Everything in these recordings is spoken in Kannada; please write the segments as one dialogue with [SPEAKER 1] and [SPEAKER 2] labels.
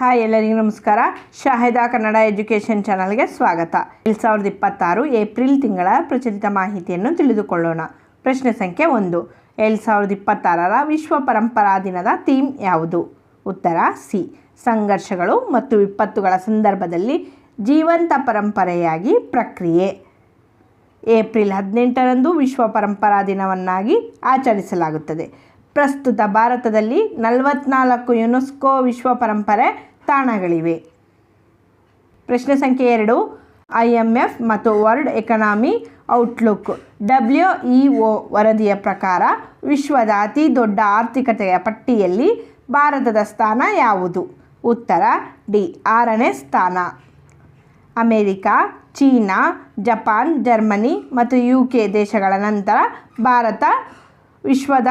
[SPEAKER 1] ಹಾಯ್ ಎಲ್ಲರಿಗೂ ನಮಸ್ಕಾರ. ಶಾಹಿದಾ ಕನ್ನಡ ಎಜುಕೇಷನ್ ಚಾನಲ್ಗೆ ಸ್ವಾಗತ. 2026 ಏಪ್ರಿಲ್ ತಿಂಗಳ ಪ್ರಚಲಿತ ಮಾಹಿತಿಯನ್ನು ತಿಳಿದುಕೊಳ್ಳೋಣ. ಪ್ರಶ್ನೆ ಸಂಖ್ಯೆ 1. 2026ರ ವಿಶ್ವ ಪರಂಪರಾ ದಿನದ ಥೀಮ್ ಯಾವುದು? ಉತ್ತರ ಸಿ. ಸಂಘರ್ಷಗಳು ಮತ್ತು ವಿಪತ್ತುಗಳ ಸಂದರ್ಭದಲ್ಲಿ ಜೀವಂತ ಪರಂಪರೆಯಾಗಿ ಪ್ರಕ್ರಿಯೆ. ಏಪ್ರಿಲ್ 18ರಂದು ವಿಶ್ವ ಪರಂಪರಾ ದಿನವನ್ನಾಗಿ ಆಚರಿಸಲಾಗುತ್ತದೆ. ಪ್ರಸ್ತುತ ಭಾರತದಲ್ಲಿ 44 ಯುನೆಸ್ಕೋ ವಿಶ್ವ ಪರಂಪರೆ ತಾಣಗಳಿವೆ. ಪ್ರಶ್ನೆ ಸಂಖ್ಯೆ 2. IMF ಮತ್ತು ವರ್ಲ್ಡ್ ಎಕನಾಮಿ ಔಟ್ಲುಕ್ WEO ವರದಿಯ ಪ್ರಕಾರ ವಿಶ್ವದ ಅತಿ ದೊಡ್ಡ ಆರ್ಥಿಕತೆಯ ಪಟ್ಟಿಯಲ್ಲಿ ಭಾರತದ ಸ್ಥಾನ ಯಾವುದು? ಉತ್ತರ ಡಿ. 6ನೇ ಸ್ಥಾನ. ಅಮೆರಿಕ, ಚೀನಾ, ಜಪಾನ್, ಜರ್ಮನಿ ಮತ್ತು UK ದೇಶಗಳ ನಂತರ ಭಾರತ ವಿಶ್ವದ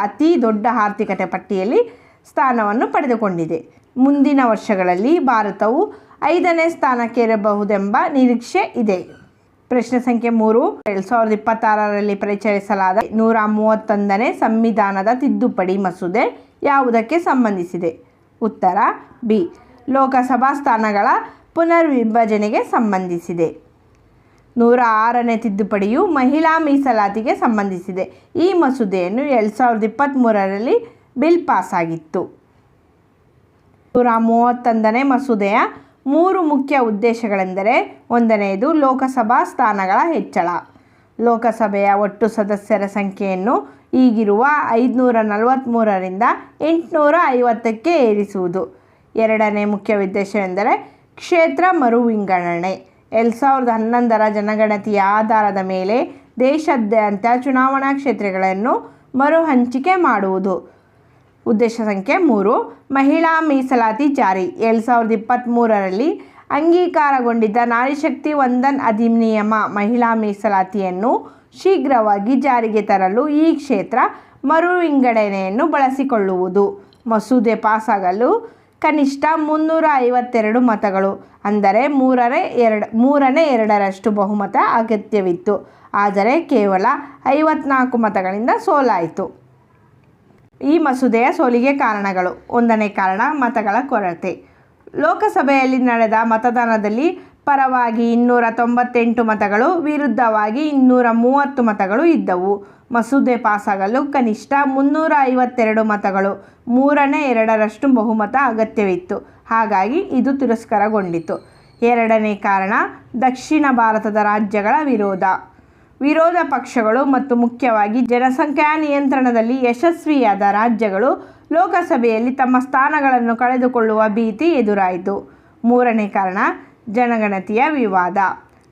[SPEAKER 1] ಅತಿ ದೊಡ್ಡ ಆರ್ಥಿಕತೆ ಪಟ್ಟಿಯಲ್ಲಿ ಸ್ಥಾನವನ್ನು ಪಡೆದುಕೊಂಡಿದೆ. ಮುಂದಿನ ವರ್ಷಗಳಲ್ಲಿ ಭಾರತವು 5ನೇ ಸ್ಥಾನಕ್ಕೇರಬಹುದೆಂಬ ನಿರೀಕ್ಷೆ ಇದೆ. ಪ್ರಶ್ನೆ ಸಂಖ್ಯೆ 3. 2026ರಲ್ಲಿ ಪರಿಚಯಿಸಲಾದ 131ನೇ ಸಂವಿಧಾನದ ತಿದ್ದುಪಡಿ ಮಸೂದೆ ಯಾವುದಕ್ಕೆ ಸಂಬಂಧಿಸಿದೆ? ಉತ್ತರ ಬಿ. ಲೋಕಸಭಾ ಸ್ಥಾನಗಳ ಪುನರ್ವಿಭಜನೆಗೆ ಸಂಬಂಧಿಸಿದೆ. 106ನೇ ತಿದ್ದುಪಡಿಯು ಮಹಿಳಾ ಮೀಸಲಾತಿಗೆ ಸಂಬಂಧಿಸಿದೆ. ಈ ಮಸೂದೆಯನ್ನು 2023ರಲ್ಲಿ ಬಿಲ್ ಪಾಸಾಗಿತ್ತು. 131ನೇ ಮಸೂದೆಯ 3 ಮುಖ್ಯ ಉದ್ದೇಶಗಳೆಂದರೆ: 1ನೇದು ಲೋಕಸಭಾ ಸ್ಥಾನಗಳ ಹೆಚ್ಚಳ. ಲೋಕಸಭೆಯ ಒಟ್ಟು ಸದಸ್ಯರ ಸಂಖ್ಯೆಯನ್ನು ಈಗಿರುವ 543ರಿಂದ 850ಕ್ಕೆ ಏರಿಸುವುದು. 2ನೇ ಮುಖ್ಯ ಉದ್ದೇಶವೆಂದರೆ ಕ್ಷೇತ್ರ ಮರುವಿಂಗಡಣೆ. 2011ರ ಜನಗಣತಿಯ ಆಧಾರದ ಮೇಲೆ ದೇಶಾದ್ಯಂತ ಚುನಾವಣಾ ಕ್ಷೇತ್ರಗಳನ್ನು ಮರು ಹಂಚಿಕೆ ಮಾಡುವುದು. ಉದ್ದೇಶ ಸಂಖ್ಯೆ 3. ಮಹಿಳಾ ಮೀಸಲಾತಿ ಜಾರಿ. 2023ರಲ್ಲಿ ಅಂಗೀಕಾರಗೊಂಡಿದ್ದ ನಾರಿಶಕ್ತಿ ವಂದನ್ ಅಧಿನಿಯಮ ಮಹಿಳಾ ಮೀಸಲಾತಿಯನ್ನು ಶೀಘ್ರವಾಗಿ ಜಾರಿಗೆ ತರಲು ಈ ಕ್ಷೇತ್ರ ಮರು ವಿಂಗಡಣೆಯನ್ನು ಬಳಸಿಕೊಳ್ಳುವುದು. ಮಸೂದೆ ಪಾಸಾಗಲು ಕನಿಷ್ಠ 352 ಮತಗಳು, ಅಂದರೆ 2/3 ಬಹುಮತ ಅಗತ್ಯವಿತ್ತು. ಆದರೆ ಕೇವಲ 54 ಮತಗಳಿಂದ ಸೋಲಾಯಿತು. ಈ ಮಸೂದೆಯ ಸೋಲಿಗೆ ಕಾರಣಗಳು: 1ನೇ ಕಾರಣ ಮತಗಳ ಕೊರತೆ. ಲೋಕಸಭೆಯಲ್ಲಿ ನಡೆದ ಮತದಾನದಲ್ಲಿ ಪರವಾಗಿ 298 ಮತಗಳು, ವಿರುದ್ಧವಾಗಿ 230 ಮತಗಳು ಇದ್ದವು. ಮಸೂದೆ ಪಾಸಾಗಲು ಕನಿಷ್ಠ 352 ಮತಗಳು, 2/3 ಬಹುಮತ ಅಗತ್ಯವಿತ್ತು. ಹಾಗಾಗಿ ಇದು ತಿರಸ್ಕಾರಗೊಂಡಿತು. 2ನೇ ಕಾರಣ ದಕ್ಷಿಣ ಭಾರತದ ರಾಜ್ಯಗಳ ವಿರೋಧ ಪಕ್ಷಗಳು ಮತ್ತು ಮುಖ್ಯವಾಗಿ ಜನಸಂಖ್ಯಾ ನಿಯಂತ್ರಣದಲ್ಲಿ ಯಶಸ್ವಿಯಾದ ರಾಜ್ಯಗಳು ಲೋಕಸಭೆಯಲ್ಲಿ ತಮ್ಮ ಸ್ಥಾನಗಳನ್ನು ಕಳೆದುಕೊಳ್ಳುವ ಭೀತಿ ಎದುರಾಯಿತು. 3ನೇ ಕಾರಣ ಜನಗಣತಿಯ ವಿವಾದ.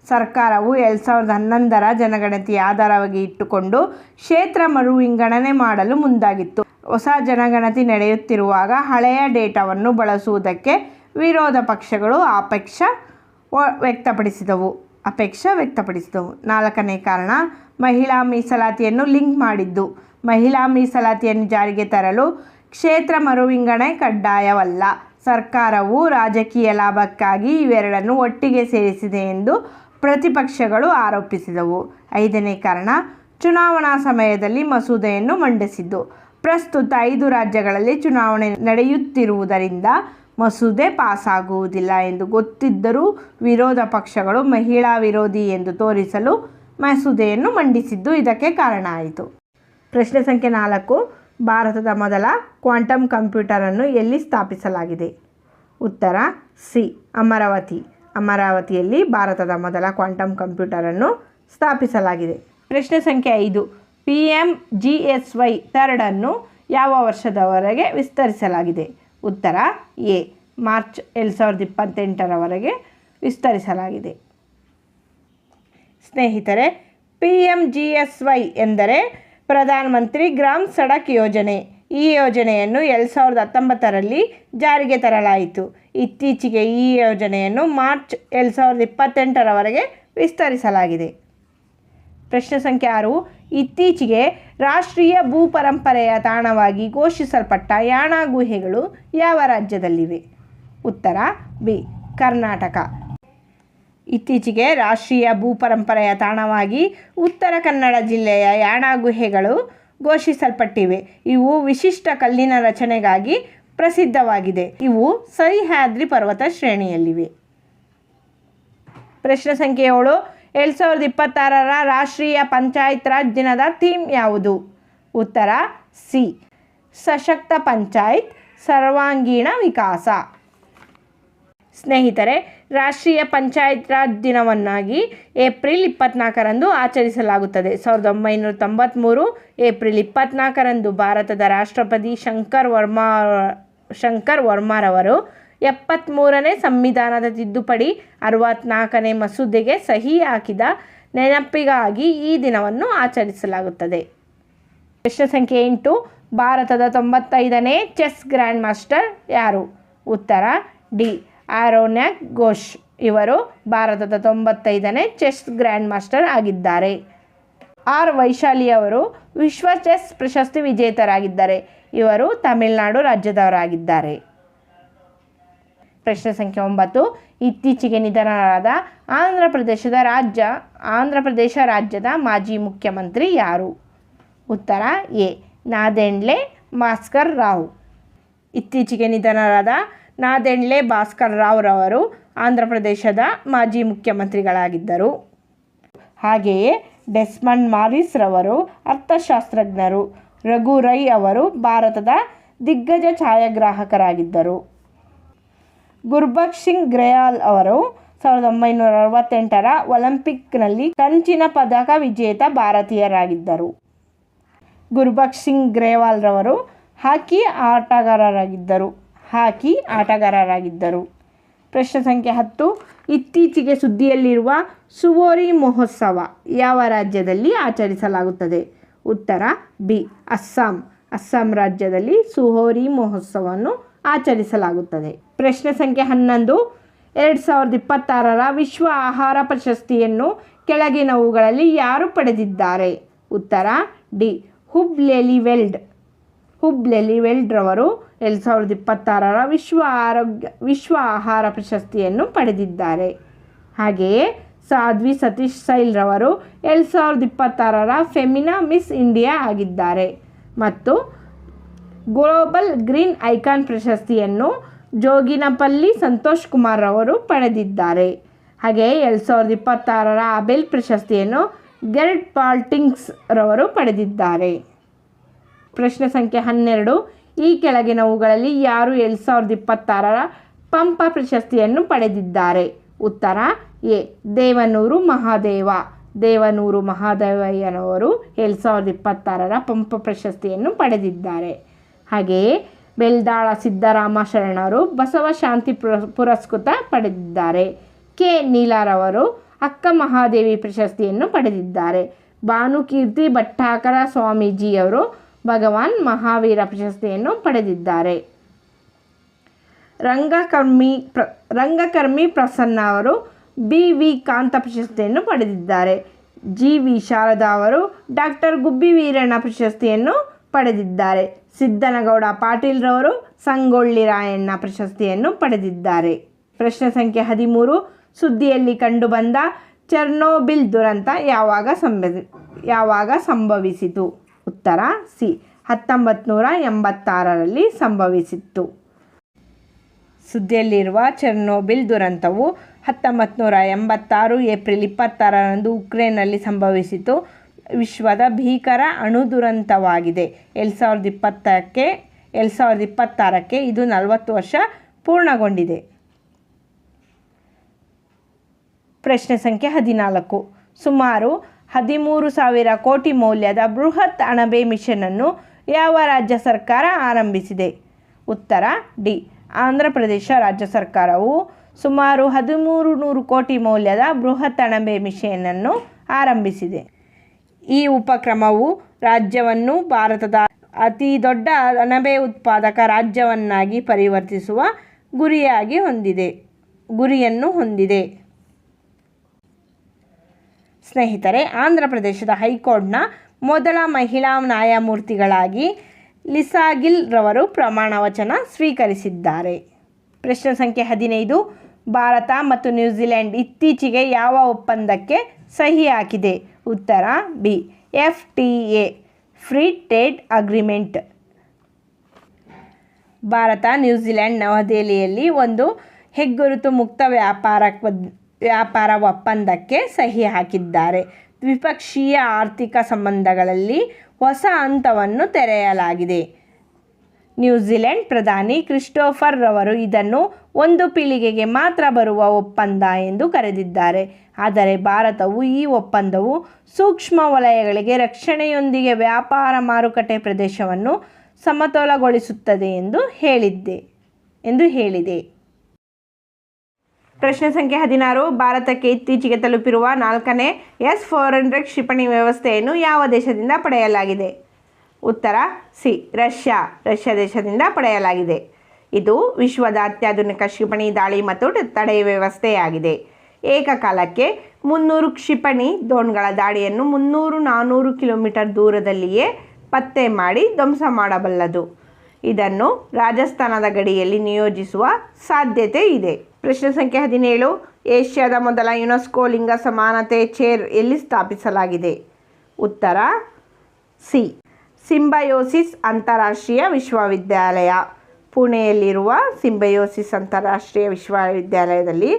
[SPEAKER 1] ಸರ್ಕಾರವು 2011ರ ಜನಗಣತಿಯ ಆಧಾರವಾಗಿ ಇಟ್ಟುಕೊಂಡು ಕ್ಷೇತ್ರ ಮರು ವಿಂಗಡಣೆ ಮಾಡಲು ಮುಂದಾಗಿತ್ತು. ಹೊಸ ಜನಗಣತಿ ನಡೆಯುತ್ತಿರುವಾಗ ಹಳೆಯ ಡೇಟಾವನ್ನು ಬಳಸುವುದಕ್ಕೆ ವಿರೋಧ ಪಕ್ಷಗಳು ಅಪೇಕ್ಷೆ ವ್ಯಕ್ತಪಡಿಸಿದವು. 4ನೇ ಕಾರಣ ಮಹಿಳಾ ಮೀಸಲಾತಿಯನ್ನು ಲಿಂಕ್ ಮಾಡಿದ್ದು. ಮಹಿಳಾ ಮೀಸಲಾತಿಯನ್ನು ಜಾರಿಗೆ ತರಲು ಕ್ಷೇತ್ರ ಮರುವಿಂಗಡಣೆ ಕಡ್ಡಾಯವಲ್ಲ. ಸರ್ಕಾರವು ರಾಜಕೀಯ ಲಾಭಕ್ಕಾಗಿ ಇವೆರಡನ್ನು ಒಟ್ಟಿಗೆ ಸೇರಿಸಿದೆ ಎಂದು ಪ್ರತಿಪಕ್ಷಗಳು ಆರೋಪಿಸಿದವು. 5ನೇ ಕಾರಣ ಚುನಾವಣಾ ಸಮಯದಲ್ಲಿ ಮಸೂದೆಯನ್ನು ಮಂಡಿಸಿದ್ದು. ಪ್ರಸ್ತುತ 5 ರಾಜ್ಯಗಳಲ್ಲಿ ಚುನಾವಣೆ ನಡೆಯುತ್ತಿರುವುದರಿಂದ ಮಸೂದೆ ಪಾಸಾಗುವುದಿಲ್ಲ ಎಂದು ಗೊತ್ತಿದ್ದರೂ ವಿರೋಧ ಪಕ್ಷಗಳು ಮಹಿಳಾ ವಿರೋಧಿ ಎಂದು ತೋರಿಸಲು ಮಸೂದೆಯನ್ನು ಮಂಡಿಸಿದ್ದು ಇದಕ್ಕೆ ಕಾರಣ ಆಯಿತು. ಪ್ರಶ್ನೆ ಸಂಖ್ಯೆ 4. ಭಾರತದ ಮೊದಲ ಕ್ವಾಂಟಮ್ ಕಂಪ್ಯೂಟರನ್ನು ಎಲ್ಲಿ ಸ್ಥಾಪಿಸಲಾಗಿದೆ? ಉತ್ತರ ಸಿ. ಅಮರಾವತಿಯಲ್ಲಿ ಭಾರತದ ಮೊದಲ ಕ್ವಾಂಟಮ್ ಕಂಪ್ಯೂಟರನ್ನು ಸ್ಥಾಪಿಸಲಾಗಿದೆ. ಪ್ರಶ್ನೆ ಸಂಖ್ಯೆ 5. PMGSY 3 ಯಾವ ವರ್ಷದವರೆಗೆ ವಿಸ್ತರಿಸಲಾಗಿದೆ? ಉತ್ತರ ಎ. ಮಾರ್ಚ್ 2028ರವರೆಗೆ ವಿಸ್ತರಿಸಲಾಗಿದೆ. ಸ್ನೇಹಿತರೆ, PMGSY ಎಂದರೆ ಪ್ರಧಾನಮಂತ್ರಿ ಗ್ರಾಮ್ ಸಡಕ್ ಯೋಜನೆ. ಈ ಯೋಜನೆಯನ್ನು 2019ರಲ್ಲಿ ಜಾರಿಗೆ ತರಲಾಯಿತು. ಇತ್ತೀಚೆಗೆ ಈ ಯೋಜನೆಯನ್ನು ಮಾರ್ಚ್ 2028ರವರೆಗೆ ವಿಸ್ತರಿಸಲಾಗಿದೆ. ಪ್ರಶ್ನೆ ಸಂಖ್ಯೆ 6. ಇತ್ತೀಚೆಗೆ ರಾಷ್ಟ್ರೀಯ ಭೂಪರಂಪರೆಯ ತಾಣವಾಗಿ ಘೋಷಿಸಲ್ಪಟ್ಟ ಯಾಣ ಗುಹೆಗಳು ಯಾವ ರಾಜ್ಯದಲ್ಲಿವೆ? ಉತ್ತರ ಬಿ. ಕರ್ನಾಟಕ. ಇತ್ತೀಚೆಗೆ ರಾಷ್ಟ್ರೀಯ ಭೂಪರಂಪರೆಯ ತಾಣವಾಗಿ ಉತ್ತರ ಕನ್ನಡ ಜಿಲ್ಲೆಯ ಯಾಣ ಗುಹೆಗಳು ಘೋಷಿಸಲ್ಪಟ್ಟಿವೆ. ಇವು ವಿಶಿಷ್ಟ ಕಲ್ಲಿನ ರಚನೆಗಾಗಿ ಪ್ರಸಿದ್ಧವಾಗಿದೆ. ಇವು ಸಹ್ಯಾದ್ರಿ ಪರ್ವತ ಶ್ರೇಣಿಯಲ್ಲಿವೆ. ಪ್ರಶ್ನೆ ಸಂಖ್ಯೆ 7. 2026 ರಾಷ್ಟ್ರೀಯ ಪಂಚಾಯತ್ ರಾಜ್ ದಿನದ ಥೀಮ್ ಯಾವುದು? ಉತ್ತರ ಸಿ, ಸಶಕ್ತ ಪಂಚಾಯತ್, ಸರ್ವಾಂಗೀಣ ವಿಕಾಸ. ಸ್ನೇಹಿತರೆ, ರಾಷ್ಟ್ರೀಯ ಪಂಚಾಯತ್ ರಾಜ್ ದಿನವನ್ನಾಗಿ ಏಪ್ರಿಲ್ 24ರಂದು ಆಚರಿಸಲಾಗುತ್ತದೆ. 1993 ಏಪ್ರಿಲ್ 24ರಂದು ಭಾರತದ ರಾಷ್ಟ್ರಪತಿ ಶಂಕರ್ ವರ್ಮಾರವರು 73ನೇ ಸಂವಿಧಾನದ ತಿದ್ದುಪಡಿ 64ನೇ ಮಸೂದೆಗೆ ಸಹಿ ಹಾಕಿದ ನೆನಪಿಗಾಗಿ ಈ ದಿನವನ್ನು ಆಚರಿಸಲಾಗುತ್ತದೆ. ಪ್ರಶ್ನೆ ಸಂಖ್ಯೆ 8. ಭಾರತದ 95ನೇ ಚೆಸ್ ಗ್ರ್ಯಾಂಡ್ ಮಾಸ್ಟರ್ ಯಾರು? ಉತ್ತರ ಡಿ, ಆರೋನ್ಯಾಕ್ ಘೋಷ್. ಇವರು ಭಾರತದ 95ನೇ ಚೆಸ್ ಗ್ರ್ಯಾಂಡ್ ಮಾಸ್ಟರ್ ಆಗಿದ್ದಾರೆ. ಆರ್ ವೈಶಾಲಿ ಅವರು ವಿಶ್ವ ಚೆಸ್ ಪ್ರಶಸ್ತಿ ವಿಜೇತರಾಗಿದ್ದಾರೆ. ಇವರು ತಮಿಳುನಾಡು ರಾಜ್ಯದವರಾಗಿದ್ದಾರೆ. ಪ್ರಶ್ನೆ ಸಂಖ್ಯೆ 9. ಇತ್ತೀಚೆಗೆ ನಿಧನರಾದ ಆಂಧ್ರ ಪ್ರದೇಶ ರಾಜ್ಯದ ಮಾಜಿ ಮುಖ್ಯಮಂತ್ರಿ ಯಾರು? ಉತ್ತರ ಎ, ನಾದೆಂಡ್ಲೆ ಭಾಸ್ಕರ್ ರಾವ್. ಇತ್ತೀಚೆಗೆ ನಿಧನರಾದ ನಾದೆಂಡ್ಲೆ ಭಾಸ್ಕರ್ ರಾವ್ ರವರು ಆಂಧ್ರ ಪ್ರದೇಶದ ಮಾಜಿ ಮುಖ್ಯಮಂತ್ರಿಗಳಾಗಿದ್ದರು. ಹಾಗೆಯೇ ಡೆಸ್ಮಂಡ್ ಮಾರಿಸ್ ರವರು ಅರ್ಥಶಾಸ್ತ್ರಜ್ಞರು. ರಘು ರೈ ಅವರು ಭಾರತದ ದಿಗ್ಗಜ ಛಾಯಾಗ್ರಾಹಕರಾಗಿದ್ದರು. ಗುರ್ಬಕ್ಷ್ ಸಿಂಗ್ ಗ್ರೇವಾಲ್ ಅವರು 1968ರ ಒಲಿಂಪಿಕ್ನಲ್ಲಿ ಕಂಚಿನ ಪದಕ ವಿಜೇತ ಭಾರತೀಯರಾಗಿದ್ದರು. ಗುರ್ಬಕ್ಷ್ ಸಿಂಗ್ ಗ್ರೇವಾಲ್ ರವರು ಹಾಕಿ ಆಟಗಾರರಾಗಿದ್ದರು. ಪ್ರಶ್ನೆ ಸಂಖ್ಯೆ 10. ಇತ್ತೀಚೆಗೆ ಸುದ್ದಿಯಲ್ಲಿರುವ ಸುವೋರಿ ಮಹೋತ್ಸವ ಯಾವ ರಾಜ್ಯದಲ್ಲಿ ಆಚರಿಸಲಾಗುತ್ತದೆ? ಉತ್ತರ ಬಿ, ಅಸ್ಸಾಂ ರಾಜ್ಯದಲ್ಲಿ ಸುವೋರಿ ಮಹೋತ್ಸವವನ್ನು ಆಚರಿಸಲಾಗುತ್ತದೆ. ಪ್ರಶ್ನೆ ಸಂಖ್ಯೆ 11. 2026ರ ವಿಶ್ವ ಆಹಾರ ಪ್ರಶಸ್ತಿಯನ್ನು ಕೆಳಗಿನವುಗಳಲ್ಲಿ ಯಾರು ಪಡೆದಿದ್ದಾರೆ? ಉತ್ತರ ಡಿ, ಹುಬ್ ಲೆಲಿವೆಲ್ಡ್ ರವರು 2026ರ ವಿಶ್ವ ಆಹಾರ ಪ್ರಶಸ್ತಿಯನ್ನು ಪಡೆದಿದ್ದಾರೆ. ಹಾಗೆಯೇ ಸಾಧ್ವಿ ಸತೀಶ್ ಸೈಲ್ ರವರು 2026ರ ಫೆಮಿನಾ ಮಿಸ್ ಇಂಡಿಯಾ ಆಗಿದ್ದಾರೆ. ಮತ್ತು ಗ್ಲೋಬಲ್ ಗ್ರೀನ್ ಐಕಾನ್ ಪ್ರಶಸ್ತಿಯನ್ನು ಜೋಗಿನಪಲ್ಲಿ ಸಂತೋಷ್ ಕುಮಾರ್ ರವರು ಪಡೆದಿದ್ದಾರೆ. ಹಾಗೆಯೇ 2026ರ ಅಬೆಲ್ ಪ್ರಶಸ್ತಿಯನ್ನು ಗೆರ್ಟ್ ಪಾಲ್ಟಿಂಗ್ಸ್ ರವರು ಪಡೆದಿದ್ದಾರೆ. ಪ್ರಶ್ನೆ ಸಂಖ್ಯೆ 12. ಈ ಕೆಳಗಿನವುಗಳಲ್ಲಿ ಯಾರು 2026ರ ಪಂಪ ಪ್ರಶಸ್ತಿಯನ್ನು ಪಡೆದಿದ್ದಾರೆ? ಉತ್ತರ ಎ, ದೇವನೂರು ಮಹಾದೇವಯ್ಯನವರು 2026ರ ಪಂಪ ಪ್ರಶಸ್ತಿಯನ್ನು ಪಡೆದಿದ್ದಾರೆ. ಹಾಗೆಯೇ ಬೆಲ್ದಾಳ ಸಿದ್ದರಾಮ ಶರಣರು ಬಸವ ಶಾಂತಿ ಪುರಸ್ಕೃತ ಪಡೆದಿದ್ದಾರೆ. ಕೆ ನೀಲಾರವರು ಅಕ್ಕ ಮಹಾದೇವಿ ಪ್ರಶಸ್ತಿಯನ್ನು ಪಡೆದಿದ್ದಾರೆ. ಭಾನುಕೀರ್ತಿ ಭಟ್ಟಾಕರ ಸ್ವಾಮೀಜಿಯವರು ಭಗವಾನ್ ಮಹಾವೀರ ಪ್ರಶಸ್ತಿಯನ್ನು ಪಡೆದಿದ್ದಾರೆ. ರಂಗಕರ್ಮಿ ಪ್ರಸನ್ನ ಅವರು ಬಿ.ವಿ. ಕಾಂತ ಪ್ರಶಸ್ತಿಯನ್ನು ಪಡೆದಿದ್ದಾರೆ. ಜಿ.ವಿ. ಶಾರದಾ ಅವರು ಡಾಕ್ಟರ್ ಗುಬ್ಬಿ ವೀರಣ್ಣ ಪ್ರಶಸ್ತಿಯನ್ನು ಪಡೆದಿದ್ದಾರೆ. ಸಿದ್ದನಗೌಡ ಪಾಟೀಲ್ ರವರು ಸಂಗೊಳ್ಳಿ ರಾಯಣ್ಣ ಪ್ರಶಸ್ತಿಯನ್ನು ಪಡೆದಿದ್ದಾರೆ. ಪ್ರಶ್ನೆ ಸಂಖ್ಯೆ 13. ಸುದ್ದಿಯಲ್ಲಿ ಕಂಡುಬಂದ ಚೆರ್ನೋಬಿಲ್ ದುರಂತ ಯಾವಾಗ ಸಂಭವಿಸಿತು? ಉತ್ತರ ಸಿ, 1986ರಲ್ಲಿ ಸಂಭವಿಸಿತ್ತು. ಸುದ್ದಿಯಲ್ಲಿರುವ ಚೆರ್ನೋಬಿಲ್ ದುರಂತವು 1986 ಏಪ್ರಿಲ್ 26ರಂದು ಉಕ್ರೇನ್ನಲ್ಲಿ ಸಂಭವಿಸಿತು. ವಿಶ್ವದ ಭೀಕರ ಅಣು ದುರಂತವಾಗಿದೆ. 2026ಕ್ಕೆ ಇದು 40 ವರ್ಷ ಪೂರ್ಣಗೊಂಡಿದೆ. ಪ್ರಶ್ನೆ ಸಂಖ್ಯೆ 14. ಸುಮಾರು 13,000 ಕೋಟಿ ಮೌಲ್ಯದ ಬೃಹತ್ ಅಣಬೆ ಮಿಷನನ್ನು ಯಾವ ರಾಜ್ಯ ಸರ್ಕಾರ ಆರಂಭಿಸಿದೆ? ಉತ್ತರ ಡಿ, ಆಂಧ್ರ ಪ್ರದೇಶ ರಾಜ್ಯ ಸರ್ಕಾರವು ಸುಮಾರು 1300 ಕೋಟಿ ಮೌಲ್ಯದ ಬೃಹತ್ ಅಣಬೆ ಮಿಷನನ್ನು ಆರಂಭಿಸಿದೆ. ಈ ಉಪಕ್ರಮವು ರಾಜ್ಯವನ್ನು ಭಾರತದ ಅತಿ ದೊಡ್ಡ ಅಣಬೆ ಉತ್ಪಾದಕ ರಾಜ್ಯವನ್ನಾಗಿ ಪರಿವರ್ತಿಸುವ ಗುರಿಯನ್ನು ಹೊಂದಿದೆ. ಸ್ನೇಹಿತರೆ, ಆಂಧ್ರ ಪ್ರದೇಶದ ಹೈಕೋರ್ಟ್ನ ಮೊದಲ ಮಹಿಳಾ ನ್ಯಾಯಮೂರ್ತಿಗಳಾಗಿ ಲಿಸಾ ಗಿಲ್ ರವರು ಪ್ರಮಾಣ ವಚನ ಸ್ವೀಕರಿಸಿದ್ದಾರೆ. ಪ್ರಶ್ನೆ ಸಂಖ್ಯೆ 15. ಭಾರತ ಮತ್ತು ನ್ಯೂಜಿಲೆಂಡ್ ಇತ್ತೀಚೆಗೆ ಯಾವ ಒಪ್ಪಂದಕ್ಕೆ ಸಹಿ ಹಾಕಿದೆ? ಉತ್ತರ B, FTA free trade agreement. Bharat New Zealand ನವದೆಹಲಿಯಲ್ಲಿ ಒಂದು ಹೆಗ್ಗುರುತು ಮುಕ್ತ ವ್ಯಾಪಾರ ಒಪ್ಪಂದಕ್ಕೆ ಸಹಿ ಹಾಕಿದ್ದಾರೆ. ದ್ವಿಪಕ್ಷೀಯ ಆರ್ಥಿಕ ಸಂಬಂಧಗಳಲ್ಲಿ ಹೊಸ ಹಂತವನ್ನು ತೆರೆಯಲಾಗಿದೆ. ನ್ಯೂಜಿಲೆಂಡ್ ಪ್ರಧಾನಿ ಕ್ರಿಸ್ಟೋಫರ್ ರವರು ಇದನ್ನು ಒಂದು ಪೀಳಿಗೆಗೆ ಮಾತ್ರ ಬರುವ ಒಪ್ಪಂದ ಎಂದು ಕರೆದಿದ್ದಾರೆ. ಆದರೆ ಭಾರತವು ಈ ಒಪ್ಪಂದವು ಸೂಕ್ಷ್ಮ ವಲಯಗಳಿಗೆ ರಕ್ಷಣೆಯೊಂದಿಗೆ ವ್ಯಾಪಾರ ಮಾರುಕಟ್ಟೆ ಪ್ರದೇಶವನ್ನು ಸಮತೋಲನಗೊಳಿಸುತ್ತದೆ ಎಂದು ಹೇಳಿದೆ. ಪ್ರಶ್ನೆ ಸಂಖ್ಯೆ 16. ಭಾರತಕ್ಕೆ ಇತ್ತೀಚೆಗೆ ತಲುಪಿರುವ 4ನೇ S-400 ಕ್ಷಿಪಣಿ ವ್ಯವಸ್ಥೆಯನ್ನು ಯಾವ ದೇಶದಿಂದ ಪಡೆಯಲಾಗಿದೆ? ಉತ್ತರ ಸಿ. ರಷ್ಯಾ ದೇಶದಿಂದ ಪಡೆಯಲಾಗಿದೆ. ಇದು ವಿಶ್ವದ ಅತ್ಯಾಧುನಿಕ ಕ್ಷಿಪಣಿ ದಾಳಿ ಮತ್ತು ತಡೆ ವ್ಯವಸ್ಥೆಯಾಗಿದೆ. ಏಕಕಾಲಕ್ಕೆ 300 ಕ್ಷಿಪಣಿ ಡ್ರೋನ್ಗಳ ದಾಳಿಯನ್ನು 300-400 ಕಿಲೋಮೀಟರ್ ದೂರದಲ್ಲಿಯೇ ಪತ್ತೆ ಮಾಡಿ ಧ್ವಂಸ ಮಾಡಬಲ್ಲದು. ಇದನ್ನು ರಾಜಸ್ಥಾನದ ಗಡಿಯಲ್ಲಿ ನಿಯೋಜಿಸುವ ಸಾಧ್ಯತೆ ಇದೆ. ಪ್ರಶ್ನೆ ಸಂಖ್ಯೆ 17. ಏಷ್ಯಾದ ಮೊದಲ ಯುನೆಸ್ಕೋ ಲಿಂಗ ಸಮಾನತೆ ಚೇರ್ ಎಲ್ಲಿ ಸ್ಥಾಪಿಸಲಾಗಿದೆ? ಉತ್ತರ ಸಿ. ಸಿಂಬಯೋಸಿಸ್ ಅಂತಾರಾಷ್ಟ್ರೀಯ ವಿಶ್ವವಿದ್ಯಾಲಯ, ಪುಣೆಯಲ್ಲಿರುವ ಸಿಂಬಯೋಸಿಸ್ ಅಂತಾರಾಷ್ಟ್ರೀಯ ವಿಶ್ವವಿದ್ಯಾಲಯದಲ್ಲಿ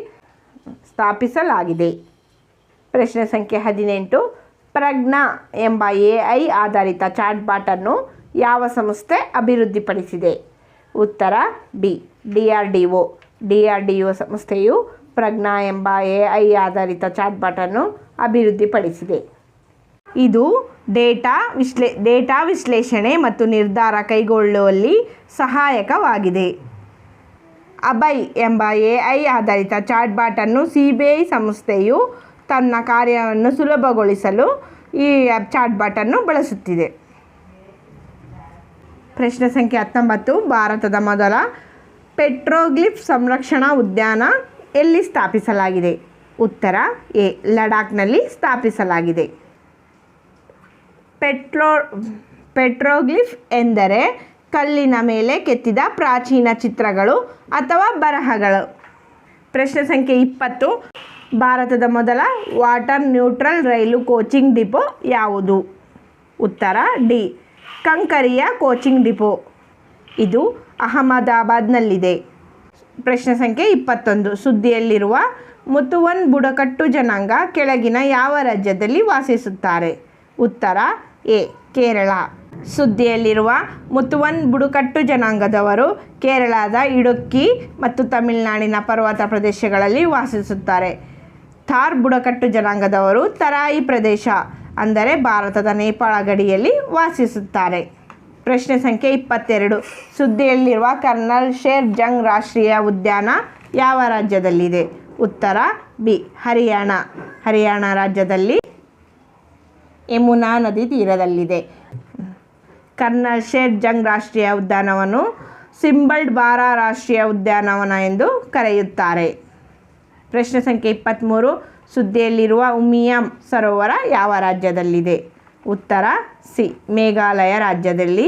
[SPEAKER 1] ಸ್ಥಾಪಿಸಲಾಗಿದೆ. ಪ್ರಶ್ನೆ ಸಂಖ್ಯೆ 18. ಪ್ರಜ್ಞಾ ಎಂಬ AI ಆಧಾರಿತ ಚಾಟ್ಬಾಟನ್ನು ಯಾವ ಸಂಸ್ಥೆ ಅಭಿವೃದ್ಧಿಪಡಿಸಿದೆ? ಉತ್ತರ ಡಿ. DRDO ಸಂಸ್ಥೆಯು ಪ್ರಜ್ಞಾ ಎಂಬ AI ಆಧಾರಿತ ಚಾಟ್ಬಾಟನ್ನು ಅಭಿವೃದ್ಧಿಪಡಿಸಿದೆ. ಇದು ಡೇಟಾ ವಿಶ್ಲೇಷಣೆ ಮತ್ತು ನಿರ್ಧಾರ ಕೈಗೊಳ್ಳುವಲ್ಲಿ ಸಹಾಯಕವಾಗಿದೆ. ಅಭಯ್ ಎಂಬ AI ಆಧಾರಿತ ಚಾಟ್ಬಾಟನ್ನು CBI ಸಂಸ್ಥೆಯು ತನ್ನ ಕಾರ್ಯವನ್ನು ಸುಲಭಗೊಳಿಸಲು ಈ ಚಾಟ್ಬಾಟನ್ನು ಬಳಸುತ್ತಿದೆ. ಪ್ರಶ್ನೆ ಸಂಖ್ಯೆ 19. ಭಾರತದ ಮೊದಲ ಪೆಟ್ರೋಗ್ಲಿಫ್ ಸಂರಕ್ಷಣಾ ಉದ್ಯಾನ ಎಲ್ಲಿ ಸ್ಥಾಪಿಸಲಾಗಿದೆ? ಉತ್ತರ ಎ. ಲಡಾಖ್ನಲ್ಲಿ ಸ್ಥಾಪಿಸಲಾಗಿದೆ. ಪೆಟ್ರೋಗ್ಲಿಫ್ ಎಂದರೆ ಕಲ್ಲಿನ ಮೇಲೆ ಕೆತ್ತಿದ ಪ್ರಾಚೀನ ಚಿತ್ರಗಳು ಅಥವಾ ಬರಹಗಳು. ಪ್ರಶ್ನೆ ಸಂಖ್ಯೆ 20. ಭಾರತದ ಮೊದಲ ವಾಟರ್ ನ್ಯೂಟ್ರಲ್ ರೈಲು ಕೋಚಿಂಗ್ ಡಿಪೋ ಯಾವುದು? ಉತ್ತರ ಡಿ. ಕಂಕರಿಯ coaching depot. ಇದು ಅಹಮದಾಬಾದ್ನಲ್ಲಿದೆ. ಪ್ರಶ್ನೆ ಸಂಖ್ಯೆ 21. ಸುದ್ದಿಯಲ್ಲಿರುವ ಮುತುವನ್ ಬುಡಕಟ್ಟು ಜನಾಂಗ ಕೆಳಗಿನ ಯಾವ ರಾಜ್ಯದಲ್ಲಿ ವಾಸಿಸುತ್ತಾರೆ? ಉತ್ತರ ಎ. ಕೇರಳ. ಸುದ್ದಿಯಲ್ಲಿರುವ ಮುತುವನ್ ಬುಡಕಟ್ಟು ಜನಾಂಗದವರು ಕೇರಳದ ಇಡುಕ್ಕಿ ಮತ್ತು ತಮಿಳುನಾಡಿನ ಪರ್ವತ ಪ್ರದೇಶಗಳಲ್ಲಿ ವಾಸಿಸುತ್ತಾರೆ. ಥಾರ್ ಬುಡಕಟ್ಟು ಜನಾಂಗದವರು ತರಾಯಿ ಪ್ರದೇಶ ಅಂದರೆ ಭಾರತದ ನೇಪಾಳ ಗಡಿಯಲ್ಲಿ ವಾಸಿಸುತ್ತಾರೆ. ಪ್ರಶ್ನೆ ಸಂಖ್ಯೆ 22. ಸುದ್ದಿಯಲ್ಲಿರುವ ಕರ್ನಲ್ ಶೇರ್ ಜಂಗ್ ರಾಷ್ಟ್ರೀಯ ಉದ್ಯಾನ ಯಾವ ರಾಜ್ಯದಲ್ಲಿದೆ? ಉತ್ತರ ಬಿ. ಹರಿಯಾಣ ರಾಜ್ಯದಲ್ಲಿ ಯಮುನಾ ನದಿ ತೀರದಲ್ಲಿದೆ. ಕರ್ನಲ್ ಶೇರ್ ಜಂಗ್ ರಾಷ್ಟ್ರೀಯ ಉದ್ಯಾನವನ್ನು ಸಿಂಬಲ್ಡ್ ಬಾರಾ ರಾಷ್ಟ್ರೀಯ ಉದ್ಯಾನವನ ಎಂದು ಕರೆಯುತ್ತಾರೆ. ಪ್ರಶ್ನೆ ಸಂಖ್ಯೆ 23. ಸುದ್ದಿಯಲ್ಲಿರುವ ಉಮಿಯಂ ಸರೋವರ ಯಾವ ರಾಜ್ಯದಲ್ಲಿದೆ? ಉತ್ತರ ಸಿ. ಮೇಘಾಲಯ ರಾಜ್ಯದಲ್ಲಿ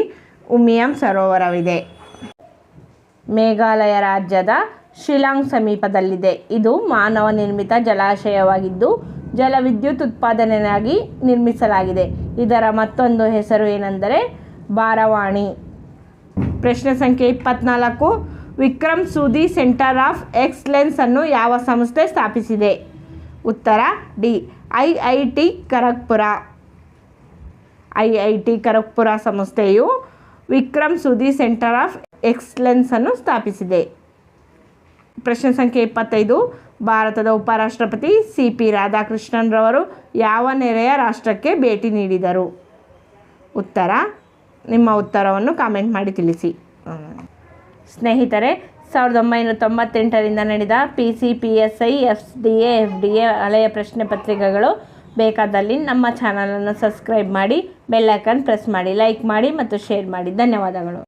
[SPEAKER 1] ಉಮಿಯಂ ಸರೋವರವಿದೆ. ಮೇಘಾಲಯ ರಾಜ್ಯದ ಶಿಲಾಂಗ್ ಸಮೀಪದಲ್ಲಿದೆ. ಇದು ಮಾನವ ನಿರ್ಮಿತ ಜಲಾಶಯವಾಗಿದ್ದು ಜಲವಿದ್ಯುತ್ ಉತ್ಪಾದನೆಗಾಗಿ ನಿರ್ಮಿಸಲಾಗಿದೆ. ಇದರ ಮತ್ತೊಂದು ಹೆಸರು ಏನೆಂದರೆ ಬಾರವಾಣಿ. ಪ್ರಶ್ನೆ ಸಂಖ್ಯೆ 24. ವಿಕ್ರಮ್ ಸೂದಿ ಸೆಂಟರ್ ಆಫ್ ಎಕ್ಸಲೆನ್ಸ್ ಅನ್ನು ಯಾವ ಸಂಸ್ಥೆ ಸ್ಥಾಪಿಸಿದೆ? ಉತ್ತರ D. IIT Kharagpur. IIT Kharagpur ಸಂಸ್ಥೆಯು ವಿಕ್ರಮ್ ಸೂದಿ ಸೆಂಟರ್ ಆಫ್ ಎಕ್ಸಲೆನ್ಸ್ ಅನ್ನು ಸ್ಥಾಪಿಸಿದೆ. ಪ್ರಶ್ನೆ ಸಂಖ್ಯೆ 25. ಭಾರತದ ಉಪರಾಷ್ಟ್ರಪತಿ CP ರಾಧಾಕೃಷ್ಣನ್ ರವರು ಯಾವ ನೆರೆಯ ರಾಷ್ಟ್ರಕ್ಕೆ ಭೇಟಿ ನೀಡಿದರು? ಉತ್ತರ, ನಿಮ್ಮ ಉತ್ತರವನ್ನು ಕಾಮೆಂಟ್ ಮಾಡಿ ತಿಳಿಸಿ. ಸ್ನೇಹಿತರೆ, 1998ರಿಂದ ನಡೆದ PC, PSI, FDA, FDA ಹಳೆಯ ಪ್ರಶ್ನೆ ಪತ್ರಿಕೆಗಳು ಬೇಕಾದಲ್ಲಿ ನಮ್ಮ ಚಾನಲನ್ನು ಸಬ್ಸ್ಕ್ರೈಬ್ ಮಾಡಿ, ಬೆಲ್ ಐಕಾನ್ ಪ್ರೆಸ್ ಮಾಡಿ, ಲೈಕ್ ಮಾಡಿ ಮತ್ತು ಶೇರ್ ಮಾಡಿ. ಧನ್ಯವಾದಗಳು.